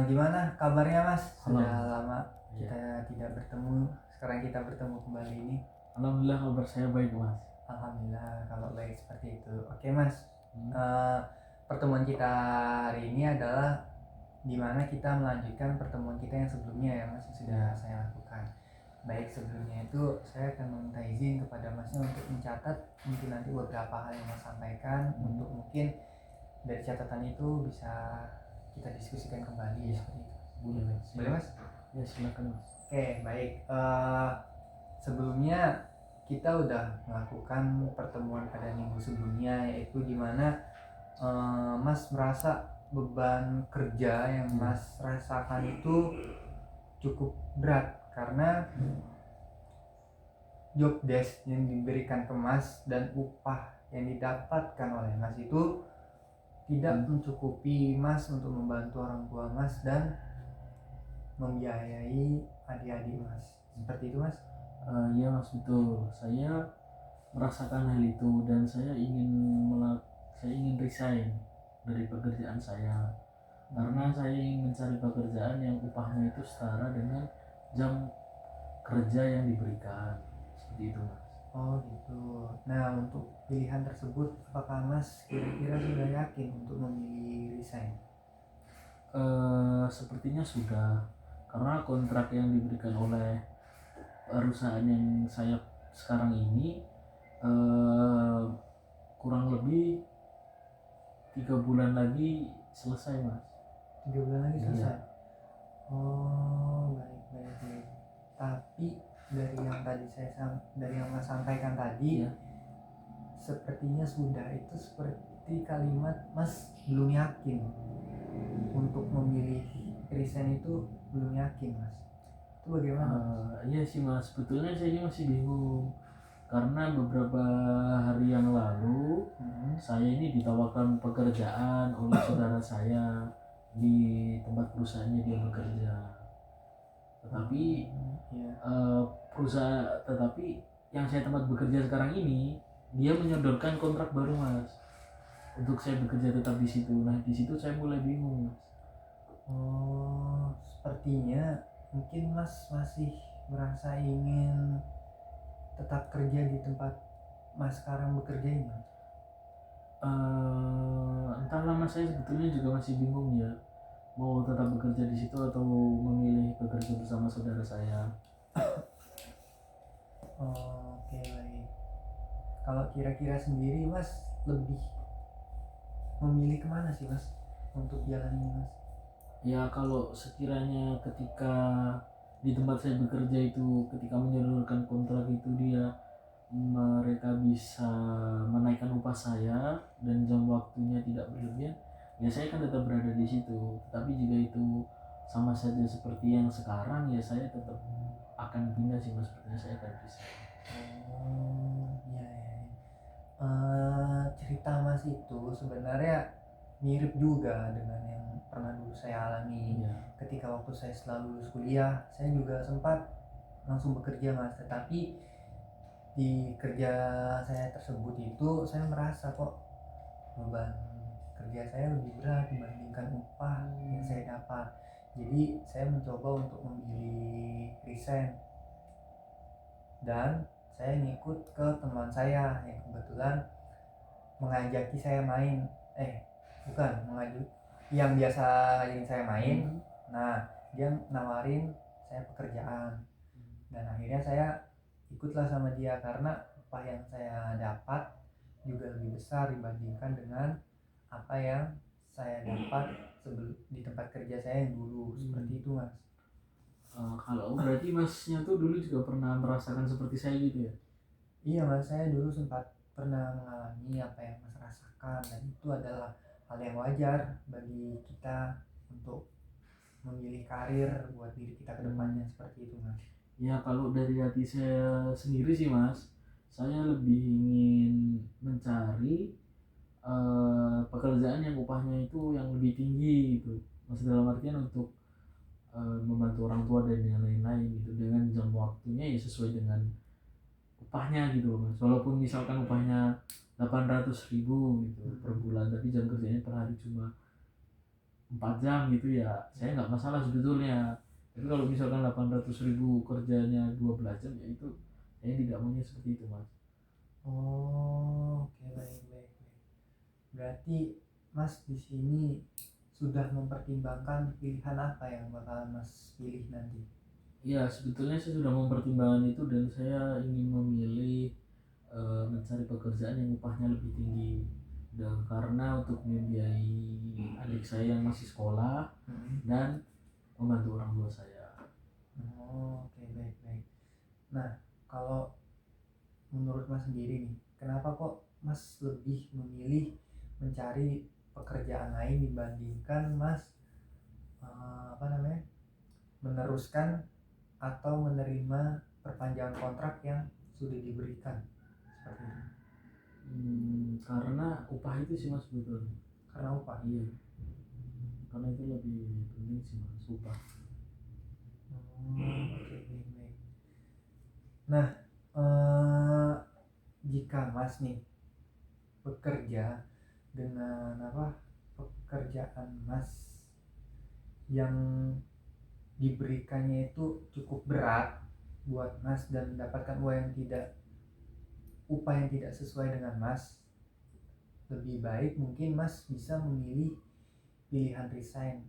Gimana kabarnya Mas? Halo. Sudah lama Ya. kita tidak bertemu. Sekarang kita bertemu kembali ini. Alhamdulillah kabar saya baik mas. Alhamdulillah kalau baik seperti itu. Oke Mas, Hmm. Eh, pertemuan kita hari ini adalah dimana kita melanjutkan pertemuan kita yang sebelumnya ya Mas, yang sudah saya lakukan. Baik, sebelumnya itu saya akan meminta izin kepada Masnya untuk mencatat mungkin nanti beberapa hal yang Mas sampaikan, untuk mungkin dari catatan itu bisa kita diskusikan kembali Ya. seperti itu. Boleh mas. Boleh Mas? Ya silakan mas. Oke, baik. Sebelumnya kita udah melakukan pertemuan pada minggu sebelumnya, yaitu dimana Mas merasa beban kerja yang Mas rasakan itu cukup berat karena job desk yang diberikan ke Mas dan upah yang didapatkan oleh Mas itu tidak mencukupi Mas untuk membantu orang tua Mas dan membiayai adik-adik Mas. Seperti itu Mas? Ya mas, betul. Saya merasakan hal itu dan saya ingin resign dari pekerjaan saya karena saya ingin mencari pekerjaan yang upahnya itu setara dengan jam kerja yang diberikan. Seperti itu mas. Oh gitu. Nah, untuk pilihan tersebut apakah Mas kira-kira sudah yakin untuk memilih resign? Sepertinya sudah, karena kontrak yang diberikan oleh perusahaan yang saya sekarang ini kurang lebih 3 bulan lagi selesai mas. 3 bulan lagi Iya. selesai. Oh, baik. Tapi dari yang Mas sampaikan tadi, Iya. sepertinya sudah, itu seperti kalimat Mas belum yakin untuk memilih resign, itu belum yakin Mas. Itu bagaimana Mas? Iya sih mas, sebetulnya saya ini masih bingung karena beberapa hari yang lalu saya ini ditawarkan pekerjaan oleh saudara saya di tempat perusahaannya dia bekerja, tetapi tetapi yang saya tempat bekerja sekarang ini dia menyodorkan kontrak baru mas untuk saya bekerja tetap di situ. Nah di situ saya mulai bingung mas. Oh, sepertinya mungkin Mas masih merasa ingin tetap kerja di tempat Mas sekarang bekerja ini. Entahlah mas, saya sebetulnya juga masih bingung ya, mau tetap bekerja di situ atau memilih bekerja bersama saudara saya. Oke, baik. Kalau kira-kira sendiri Mas lebih memilih kemana sih Mas untuk jalan ini Mas? Ya kalau sekiranya ketika di tempat saya bekerja itu ketika menyodorkan kontrak itu mereka bisa menaikkan upah saya dan jam waktunya tidak berlebihan, ya saya kan tetap berada di situ. Tetapi jika itu sama saja seperti yang sekarang, ya saya tetap akan pindah sih mas, sepertinya saya akan bisa. Oh, iya. Cerita Mas itu sebenarnya mirip juga dengan yang pernah dulu saya alami. Ketika waktu saya setelah lulus kuliah, saya juga sempat langsung bekerja Mas, tetapi di kerja saya tersebut itu saya merasa kok beban kerja saya lebih berat dibandingkan upah yang saya dapat. Jadi saya mencoba untuk memilih resign dan saya ngikut ke teman saya yang kebetulan mengajaki saya main, yang biasa ngajakin saya main. Nah, dia nawarin saya pekerjaan dan akhirnya saya ikutlah sama dia karena upah yang saya dapat juga lebih besar dibandingkan dengan apa yang saya dapat di tempat kerja saya yang dulu. Seperti itu Mas. Kalau berarti masnya tuh dulu juga pernah merasakan seperti saya gitu ya? Iya Mas, saya dulu sempat pernah mengalami apa yang Mas rasakan, dan itu adalah hal yang wajar bagi kita untuk memilih karir buat diri kita ke depannya. Seperti itu Mas. Ya kalau dari hati saya sendiri sih mas, saya lebih ingin mencari pekerjaan yang upahnya itu yang lebih tinggi gitu mas, dalam artian untuk membantu orang tua dan yang lain-lain gitu, dengan jam waktunya ya sesuai dengan upahnya gitu loh mas. Walaupun misalkan upahnya 800.000 gitu per bulan, tapi jam kerjanya per hari cuma 4 jam gitu ya saya nggak masalah sebetulnya. Tapi kalau misalkan 800.000 kerjanya 12 jam ya itu saya tidak maunya seperti itu mas. Oh, oke, baik, baik, baik. Berarti Mas di sini sudah mempertimbangkan pilihan apa yang bakalan Mas pilih nanti? Ya sebetulnya saya sudah mempertimbangkan itu dan saya ingin memilih mencari pekerjaan yang upahnya lebih tinggi dan karena untuk membiayai adik saya yang masih sekolah dan membantu orang tua saya. Oh, oke, baik, baik. Nah, kalau menurut Mas sendiri nih, kenapa kok Mas lebih memilih mencari pekerjaan lain dibandingkan Mas apa namanya, meneruskan atau menerima perpanjangan kontrak yang sudah diberikan seperti itu? Karena upah itu sih mas sebetulnya. Karena upah. Iya, karena itu lebih penting sih mas upah. Oke, baik, baik. Nah, eh, jika Mas nih bekerja dengan apa, pekerjaan Mas yang diberikannya itu cukup berat buat Mas dan mendapatkan upah yang tidak sesuai dengan Mas, lebih baik mungkin Mas bisa memilih pilihan resign,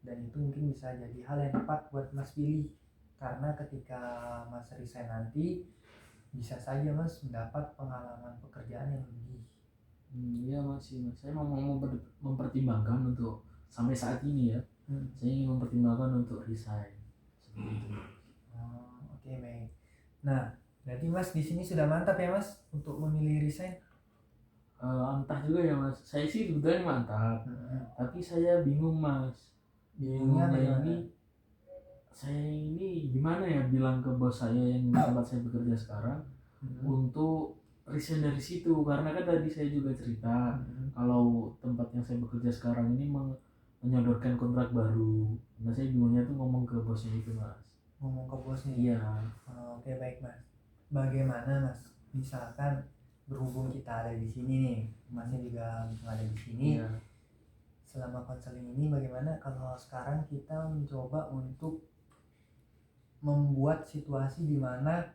dan itu mungkin bisa jadi hal yang tepat buat Mas pilih, karena ketika Mas resign nanti bisa saja Mas mendapat pengalaman pekerjaan yang lebih. Iya masih mas, saya mau mempertimbangkan untuk sampai saat ini ya. Saya ingin mempertimbangkan untuk resign seperti itu. Oke, baik. Nah, berarti Mas di sini sudah mantap ya Mas untuk memilih resign. Entah juga ya mas, saya sih sebetulnya mantap, tapi saya bingung mas. Bingungnya ini saya ini gimana ya bilang ke bos saya yang di tempat saya bekerja sekarang untuk resign dari situ, karena kan tadi saya juga cerita kalau tempat yang saya bekerja sekarang ini menyodorkan kontrak baru. Nah saya bingungnya tuh ngomong ke bosnya itu mas. Ngomong ke bosnya. Iya. Oke, baik Mas. Bagaimana Mas? Misalkan berhubung kita ada di sini nih, Masnya juga ada di sini. Iya. Selama konseling ini bagaimana kalau sekarang kita mencoba untuk membuat situasi di mana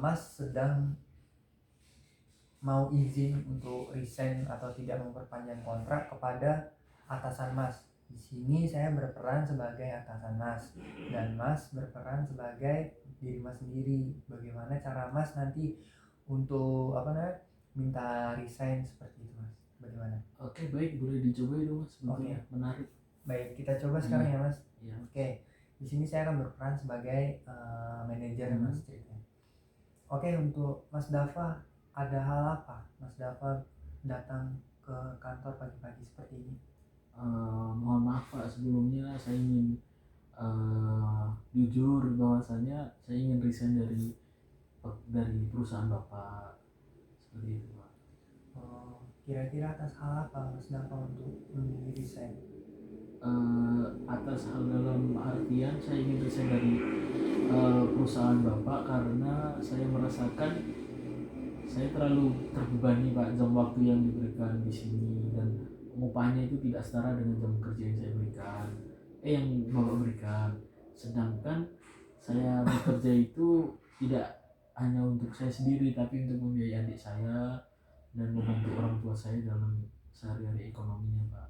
Mas sedang mau izin untuk resign atau tidak memperpanjang kontrak kepada atasan Mas. Di sini saya berperan sebagai atasan Mas dan Mas berperan sebagai diri Mas sendiri. Bagaimana cara Mas nanti untuk apa namanya, minta resign seperti itu Mas? Bagaimana? Oke, baik, boleh dicoba itu Mas. Oke. Menarik. Baik, kita coba sekarang ya Mas. Iya. Oke. Di sini saya akan berperan sebagai manajer Mas ceritanya. Oke, untuk Mas Dava, ada hal apa Mas Dava datang ke kantor pagi-pagi seperti ini? Mohon maaf Pak, sebelumnya saya ingin jujur bahwasanya saya ingin resign dari perusahaan Bapak seperti itu Pak. Kira-kira atas hal apa Mas Dava untuk memilih resign? Atas hal dalam artian saya ingin resign dari perusahaan Bapak karena saya merasakan saya terlalu terbebani Pak, jam waktu yang diberikan di sini dan upahnya itu tidak setara dengan jam kerja yang saya berikan, yang Bapak berikan. Sedangkan saya bekerja itu tidak hanya untuk saya sendiri tapi untuk membiayai adik saya dan membantu orang tua saya dalam sehari-hari ekonominya Pak.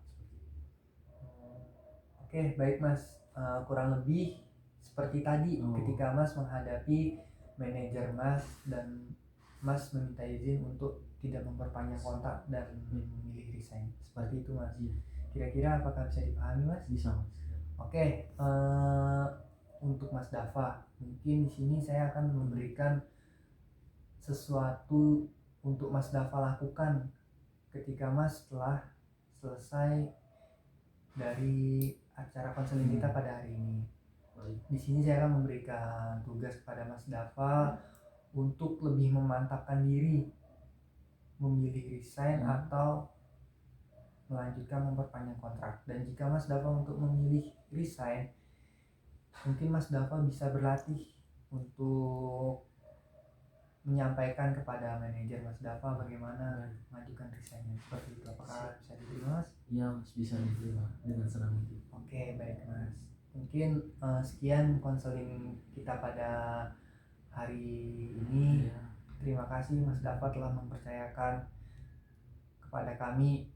Oke, baik Mas. Kurang lebih seperti tadi ketika Mas menghadapi manajer Mas dan Mas meminta izin untuk tidak memperpanjang kontrak dan memilih resign. Seperti itu Mas. Kira-kira apakah bisa dipahami Mas? Bisa Mas. Oke, untuk Mas Dava, mungkin di sini saya akan memberikan sesuatu untuk Mas Dava lakukan ketika Mas telah selesai dari acara konseling kita pada hari ini. Di sini saya akan memberikan tugas kepada Mas Dava untuk lebih memantapkan diri, memilih resign atau melanjutkan memperpanjang kontrak. Dan jika Mas Dava untuk memilih resign, mungkin Mas Dava bisa berlatih untuk menyampaikan kepada manajer Mas Dafa bagaimana mengajukan resignnya seperti itu. Apakah bisa diterima Mas? Iya Mas, bisa diterima dengan senang hati. Oke, baik Mas. Mungkin sekian konseling kita pada hari ini. Iya. Terima kasih Mas Dafa telah mempercayakan kepada kami